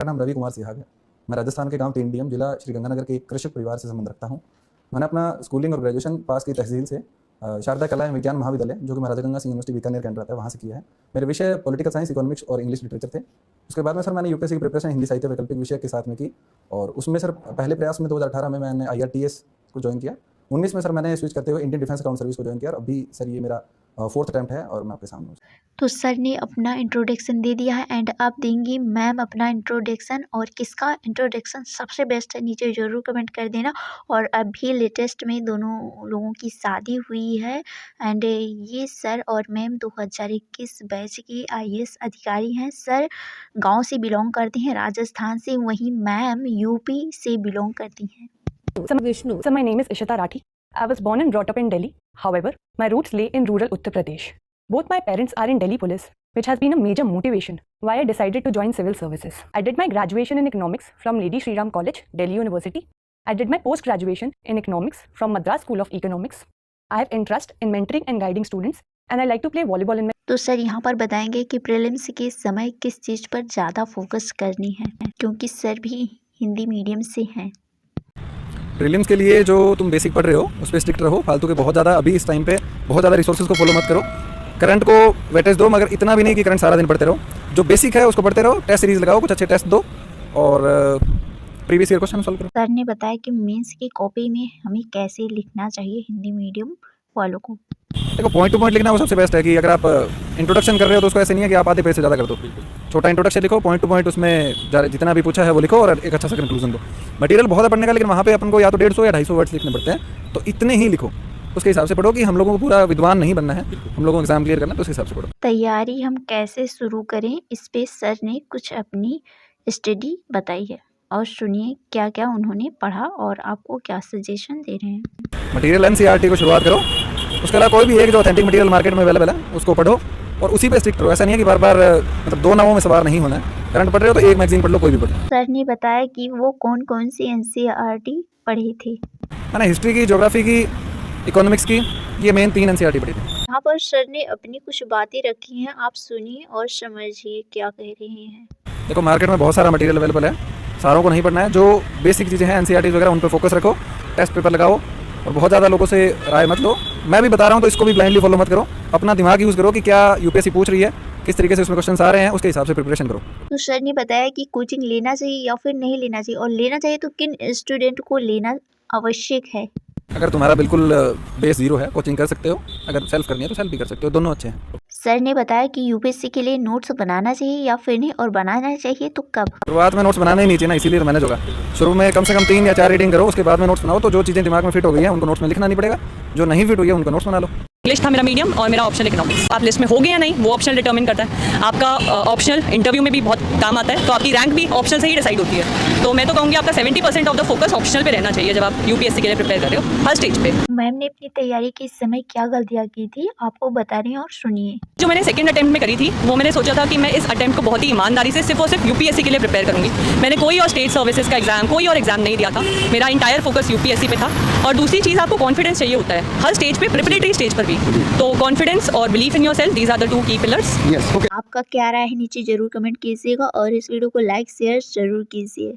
मेरा नाम रवि कुमार सिहाग है। मैं राजस्थान के गांव तीनडीएम जिला श्रीगंगानगर के एक कृषक परिवार से संबंध रखता हूं। मैंने अपना स्कूलिंग और ग्रेजुएशन पास की तहसील से शारदा कला एवं विज्ञान महाविद्यालय जो कि महाराजा गंगा सिंह यूनिवर्सिटी बीकानेर के अंडर आता है वहाँ से किया है। मेरे विषय पॉलिटिकल साइंस, इकोनॉमिक्स और इंग्लिश लिटरेचर थे। उसके बाद में सर मैंने यूपीएससी की प्रिपरेशन हिंदी साहित्य वैकल्पिक विषय के साथ में की और उसमें सर पहले प्रयास में 2018 में मैंने IRTS को ज्वाइन किया। 19 में सर मैंने स्विच करते हुए इंडियन डिफेंस अकाउंट सर्विस को ज्वाइन किया और अभी सर ये मेरा 4th अटेम्प्ट है और मैं आपके सामने हूँ। तो सर ने अपना इंट्रोडक्शन दे दिया है एंड अब देंगी मैम अपना इंट्रोडक्शन, और किसका इंट्रोडक्शन सबसे बेस्ट है नीचे ज़रूर कमेंट कर देना। और अभी लेटेस्ट में दोनों लोगों की शादी हुई है एंड ये सर और मैम 2021 बैच के IAS अधिकारी हैं। सर गांव से बिलोंग करते हैं राजस्थान से, वहीं मैम यूपी से बिलोंग करती हैं। Vishnu. So my name is Ishita Rathi. I was born and brought up in Delhi. However, my roots lay in rural Uttar Pradesh. Both my parents are in Delhi Police, which has been a major motivation why I decided to join civil services. I did my graduation in economics from Lady Shri Ram College, Delhi University. I did my post-graduation in economics from Madras School of Economics. I have interest in mentoring and guiding students, and I like to play volleyball in my... तो sir यहाँ पर बताएंगे कि prelims के समय किस चीज़ पर ज़्यादा फोकस करनी है, क्योंकि सर भी हिंदी मीडियम से हैं। प्रीलिम्स के लिए जो तुम बेसिक पढ़ रहे हो उस पर स्ट्रिक्ट रहो, फालतू के बहुत ज़्यादा अभी इस टाइम पे बहुत ज़्यादा रिसोर्सेज को फॉलो मत करो। करंट को वेटेज दो, मगर इतना भी नहीं कि करंट सारा दिन पढ़ते रहो। जो बेसिक है उसको पढ़ते रहो, टेस्ट सीरीज लगाओ, कुछ अच्छे टेस्ट दो और प्रीवियस ईयर क्वेश्चन सॉल्व करो। सर ने बताया कि मेंस की कॉपी में हमें कैसे लिखना चाहिए हिंदी मीडियम वालों को। देखो, पॉइंट टू पॉइंट लिखना वो सबसे बेस्ट है कि अगर आप इंट्रोडक्शन कर रहे हो तो उसको ऐसे नहीं है कि आप आधे पेज से ज़्यादा कर दो। छोटा इंट्रोडक्शन लिखो, पॉइंट टू पॉइंट उसमें जितना भी पूछा है वो लिखो और एक अच्छा सा कंक्लूजन दो। मटेरियल बहुत है पढ़ने का, लेकिन वहाँ पे अपन को या तो 150 या 250 वर्ड्स लिखने पड़ते हैं, तो इतने ही लिखो। उसके हिसाब से पढ़ो कि हम लोगों को पूरा विद्वान नहीं बनना है, हम लोगों को एग्जाम क्लियर करना है, तो उस हिसाब से पढ़ो। तैयारी हम कैसे शुरू करें, इस पे सर ने कुछ अपनी स्टडी बताई है और सुनिए क्या क्या उन्होंने पढ़ा और आपको क्या सजेशन दे रहे हैं। मटेरियल NCERT को शुरुआत करो, उसके अलावा कोई भी एक जो ऑथेंटिक मटेरियल मार्केट में अवेलेबल है उसको पढ़ो और उसी पे स्टिक करो। ऐसा नहीं है कि बार बार मतलब 2 नावों में सवार नहीं होना है। करंट पढ़ रहे हो तो एक मैगजीन पढ़ लो, कोई भी पढ़ लो। सर ने बताया कि वो कौन कौन सी NCERT पढ़े थे। मैंने हिस्ट्री की, ज्योग्राफी की, इकोनॉमिक्स की, ये मेन 3 NCERT पढ़ी थी। यहाँ पर सर ने अपनी कुछ बातें रखी हैं, आप सुनिए और समझिए क्या कह रहे हैं। देखो, मार्केट में बहुत सारा मटेरियल अवेलेबल है, सारों को नहीं पढ़ना है। जो बेसिक चीज़ें हैं NCERT वगैरह उन पर फोकस रखो, टेस्ट पेपर लगाओ और बहुत ज़्यादा लोगों से राय मत लो। मैं भी बता रहा हूँ तो इसको भी ब्लाइंडली फॉलो मत करो। अपना दिमाग यूज़ करो कि क्या UPSC पूछ रही है, किस तरीके से उसमें क्वेश्चन आ रहे हैं, उसके हिसाब से प्रिपरेशन करो। तो सर ने बताया कि कोचिंग लेना चाहिए या फिर नहीं लेना चाहिए, और लेना चाहिए तो किन स्टूडेंट को लेना आवश्यक है। अगर तुम्हारा बिल्कुल बेस जीरो है, कोचिंग कर सकते हो। अगर सेल्फ करनी है तो सेल्फ भी कर सकते हो, दोनों अच्छे हैं। सर ने बताया कि UPSC के लिए नोट्स बनाना चाहिए या फिर नहीं, और बनाना चाहिए तो कब। शुरुआत में नोट्स बनाना ही नहीं चाहिए ना, इसीलिए मैंने जोड़ा। शुरू में कम से कम 3 या 4 रीडिंग करो, उसके बाद में नोट्स बनाओ। तो जो चीज़ें दिमाग में फिट हो गई हैं उनको नोट्स में लिखना नहीं पड़ेगा, जो नहीं फिट हुई है उनको नोट्स बना लो। इंग्लिश था मेरा मीडियम और मेरा ऑप्शनल इकोनॉमिक्स। आप लिस्ट में हो गए या नहीं वो ऑप्शनल डिटरमिन करता है। आपका ऑप्शनल इंटरव्यू में भी बहुत काम आता है, तो आपकी रैंक भी ऑप्शनल से ही डिसाइड होती है। तो मैं तो कहूँगी आपका 70% ऑफ द फोकस ऑप्शनल पे रहना चाहिए जब आप UPSC के लिए प्रिपेयर कर रहे हो हर स्टेज पे। मैम ने अपनी तैयारी के समय क्या गलतियाँ की थी आपको बता रही हैं और सुनिए। जो मैंने सेकंड अटेम्प्ट में करी थी वो मैंने सोचा था कि मैं इस अटेम्प्ट को बहुत ही ईमानदारी से सिर्फ और सिर्फ UPSC के लिए प्रिपेयर करूँगी। मैंने कोई और स्टेट सर्विसेज का एग्जाम, कोई और एग्जाम नहीं दिया था। मेरा इंटायर फोकस UPSC पे था। और दूसरी चीज़, आपको कॉन्फिडेंस चाहिए होता है हर स्टेज पे, प्रिपरेटरी स्टेज पर भी। तो कॉन्फिडेंस और belief in yourself, these are the 2 key pillars. आपका क्या राय है नीचे जरूर कमेंट कीजिएगा और इस वीडियो को लाइक शेयर जरूर कीजिए।